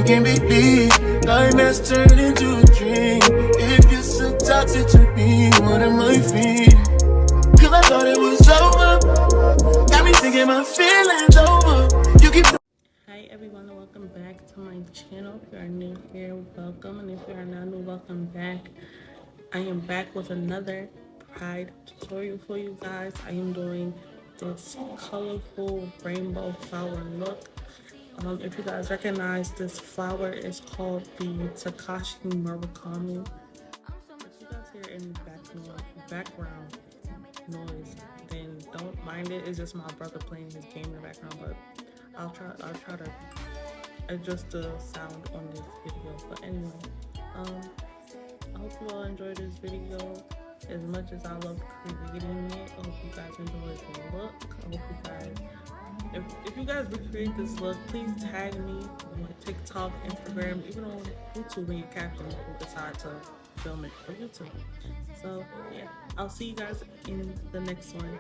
can't believe nightmares turn into a dream. If you're so toxic to me, what am I feeling? Cause I thought it was over. Got me thinking my feelings over. You keep. Hi everyone, and welcome back to my channel. If you are new here, welcome, and if you are not new, welcome back. I am back with another Pride tutorial for you guys. I am doing this colorful rainbow flower look. If you guys recognize this flower, is called the Takashi Murakami. If you guys hear any background noise, then don't mind it. It's just my brother playing his game in the background, but I'll try to adjust the sound on this video. But anyway, I hope you all enjoyed this video as much as I love creating it. I hope you guys enjoyed the look. I hope you guys, if you guys recreate this look, please tag me on TikTok, Instagram, even on YouTube when you caption if you decide to film it for YouTube. So yeah, I'll see you guys in the next one.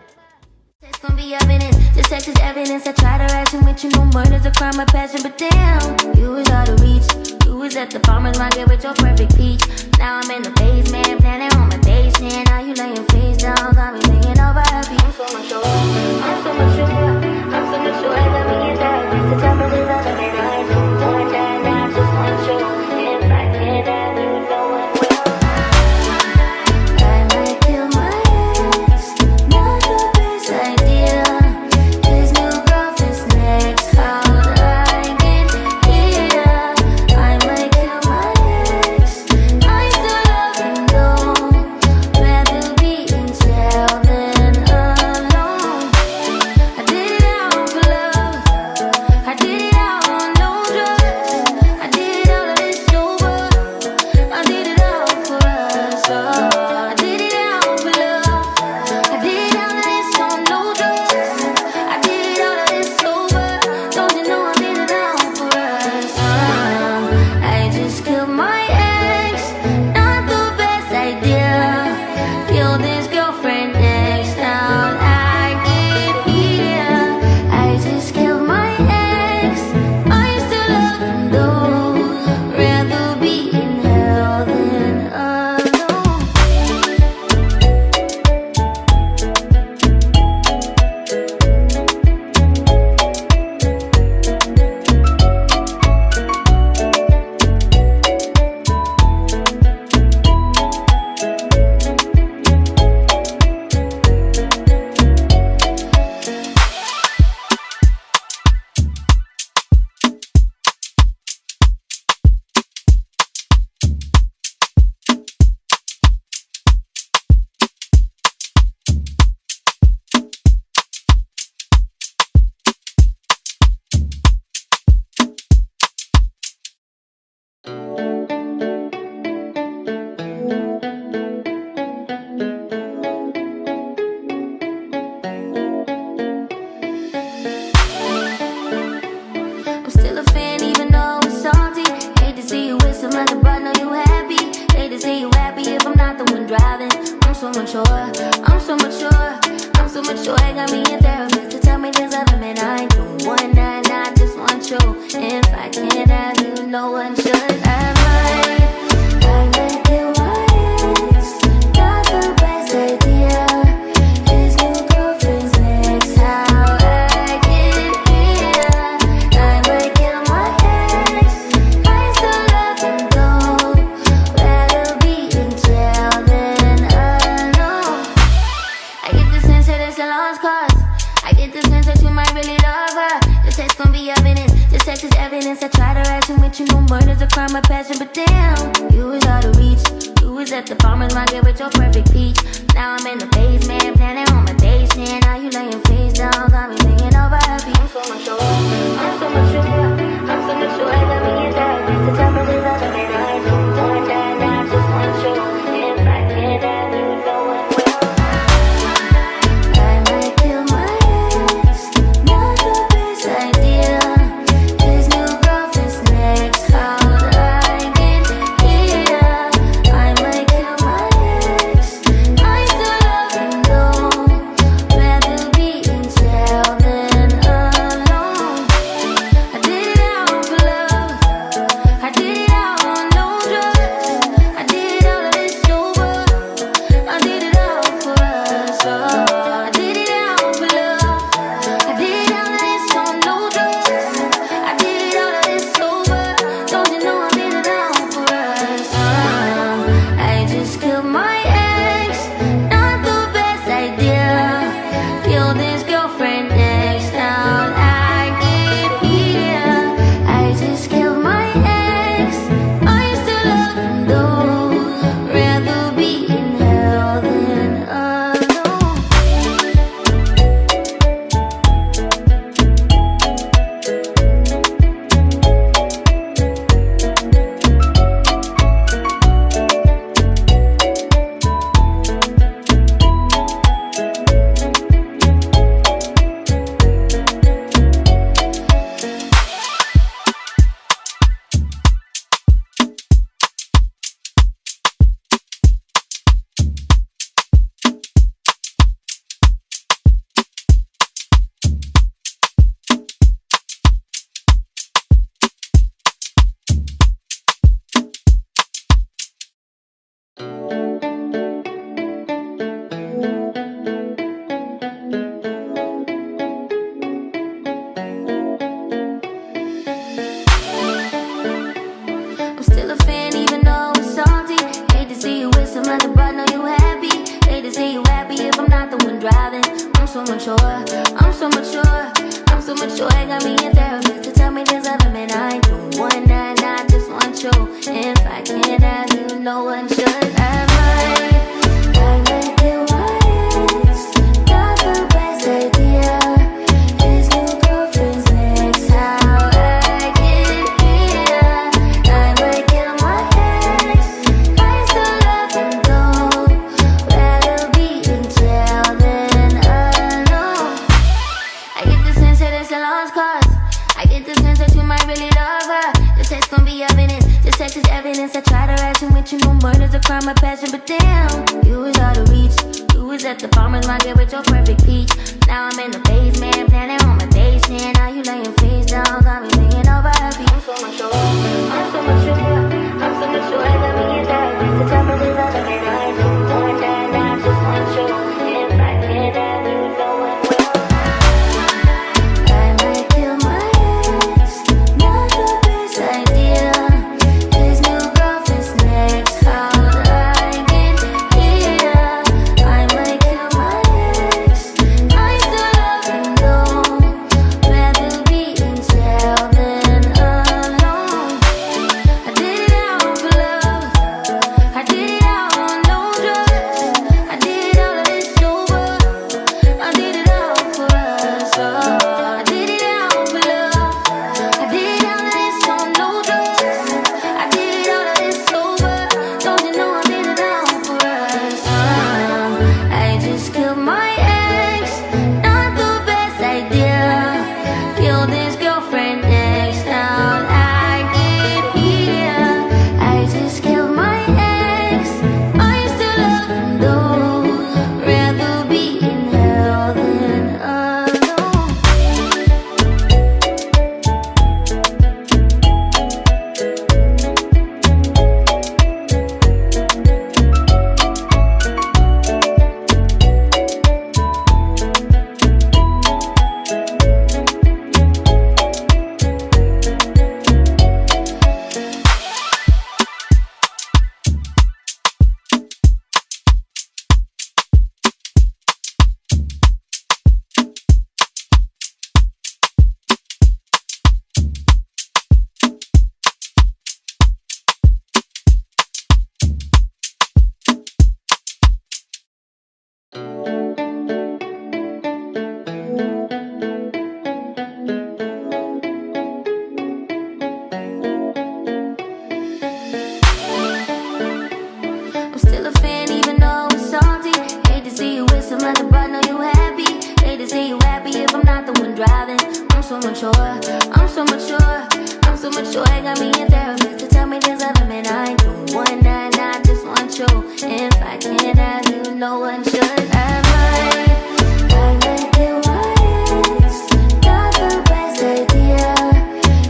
It's gonna be evidence, this text is evidence. I try to ration with you, no murder's a crime, my passion, but damn, you was out of reach. You was at the farmer's market with your perfect peach. Now I'm in the basement, planning on my basement. Now you laying face down, got me laying over happy. I'm so much sure, I'm so much sure, I'm so much sure. I got me in therapy to tell me this other man I do more than I just want you. If I can't have you, no one will. I might kill my ex, not the best idea. His new girlfriend's next, how would I get here? I might kill my ex, I still love him though. Rather be in jail than alone. I did it all for love, I did it all on no drugs. I did all of this sober, I did it all for us. I did it all for love, I did all of this on no drugs. I did all of this sober, don't you know I did it all for us. I just killed my ex, not the best idea. Killed his girlfriend next, now I get here. I just killed my ex, I still love him though. Rather be in hell than alone. I'm still a fan even though it's salty. Hate to see you with some other, but know you happy. Hate to see you happy if I'm not the one driving. I'm so mature, I'm so mature, I'm so mature. I got me a therapist to tell me there's other men I do one night, I just want you. If I can't have you, no one should. I might kill my ex, not the best idea. His new girlfriend's next, how I get here. I might kill my ex, I still love him though. Rather be in jail than alone. I get the sense that it's a lost cause. I get the sense that you might really love her. This text gon' be evidence, this text is evidence. I try to ration with you, no murder's a crime, my passion, but damn, you was out of reach. You was at the farmer's market with your perfect peach. Now I'm in the basement, planning on my basement. Now you laying face down, got me laying over happy. I'm so much sure, I'm so much sure, I'm so much sure. I got me in therapy to tell me this other man I do more than I just want you. If I can't have you, no one will. I might kill my ex, not the best idea. His new girlfriend's next, how would I get here? I might kill my ex, I still love him though. Rather be in jail than alone. I did it mature, I'm so mature, I'm so mature. I got me a therapist to tell me there's other men I do. One night, I just want you. If I can't have you, no one should have mine. I might kill my ex, not the best idea. His new girlfriend's next, how I get here. I might kill my ex, I still love him though. Rather be in jail than alone. I get the sense that it's a lost cause. I get the sense that you might really love her. This text gon' be evidence. This text is evidence. I try to ration with you. No murder's a crime of passion, but damn, you was out of reach. You was at the farmer's market with your perfect peach. Now I'm in the basement, planning on my basement. Now you laying face down, got me thinking over happy. I'm so mature, I'm so mature, I'm so mature. I got me in therapist to tell me there's other men I know. One night, I just want you. If I can't have you, no one will. I might kill my ex, not the best idea. His new girlfriend's next, how I get here. I might kill my ex, I still love him though. Rather be in jail than alone. I did it out for love, I did it out on no drugs. I did all of this sober, I did it out for us. I did it out for love, I did all of this on no drugs. I did all of this sober, don't you know I did it out for us. I just killed my ex, not the best idea. Killed his girlfriend next, how I get here. I just killed my ex, I still love him though. Rather be in hell than alone. I'm still a fan even though I was salty. Hate to see you with some other, but know you happy. Hate to see you happy if I'm not the one driving. I'm so mature, I'm so mature, I'm so mature. I got me a therapist to tell me there's other men I do. One night, I just want you. If I can't have you, no one should have mine. I might kill my ex, not the best idea.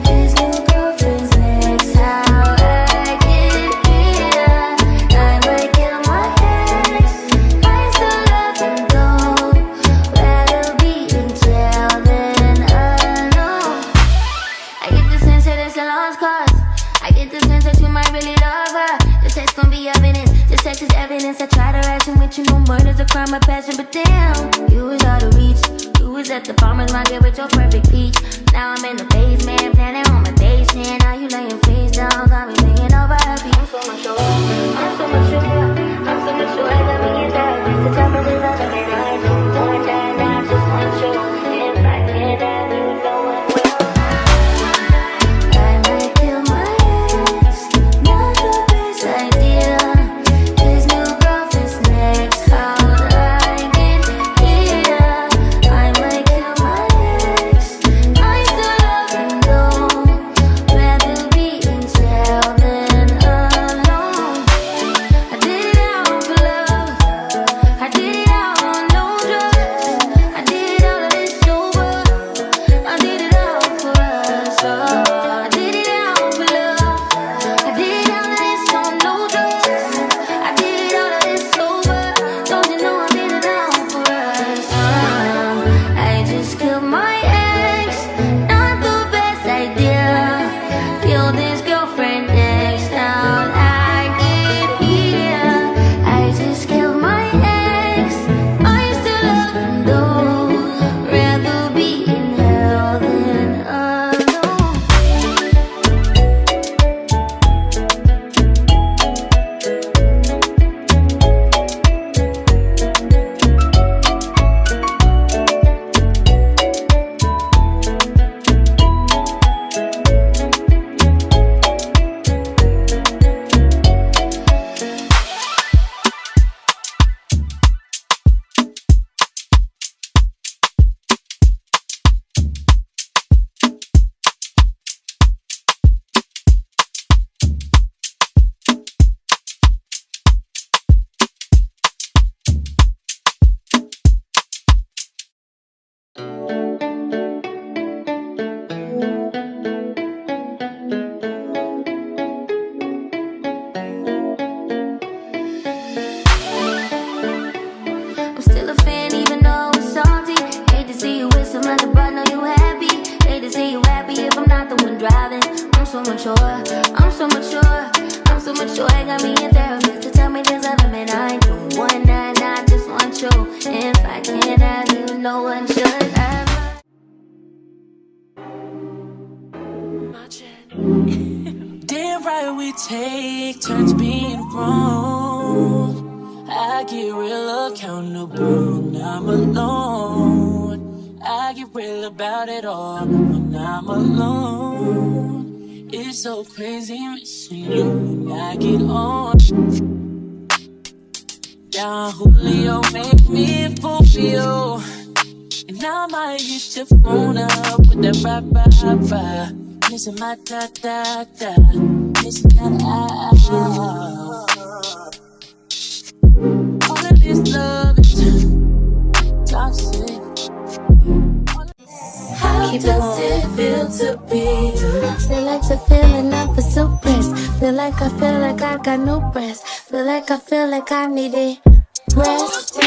His new girlfriend's next, how I get here. I might kill my ex, I still love him though. Rather be in jail than alone. I get the sense that it's a lost cause. I get the sense that you might really love her. This text gon' be evidence. This text is evidence. I try to ration with you. No murder's a crime of passion, but damn, you was out of reach. You was at the farmer's market with your perfect peach. Now I'm in the basement, planning on my basement. Now you laying face down, got me thinking over happy. I'm so mature, I'm so mature, I'm so mature. I got me in therapist to tell me there's other men I know. One night, I just want you. If I can't have you, no one will. I might kill my ex, not the best idea. His new girlfriend's next, how I get here. I might kill my ex, I still love him though. Rather be in jail than alone. I did it out for love, I did it out on no drugs. I did all of this sober, I did it out for us. I did it out for love, I did all of this on no drugs. I did all of this sober, don't you know I did it out for us. I just killed my ex, not the best idea. Killed his girlfriend next, how I get here. I just killed my ex, I still love him though. so mature, I'm so mature, I'm so mature. I got me a therapist to tell me there's a limit. I don't want that, I just want you. If I can't have you, no one should have. Damn right we take turns being wrong. I get real accountable when I'm alone. I get real about it all when I'm alone. It's so crazy missing you when I get on. Down Julio make me fall for you. And I might hit your phone up with that rap. Missing my da-da-da, missing that all of this love is toxic. How does it feel to be? Feel like the feeling of a suppress. Feel like I got no breath. Feel like I need it. Rest.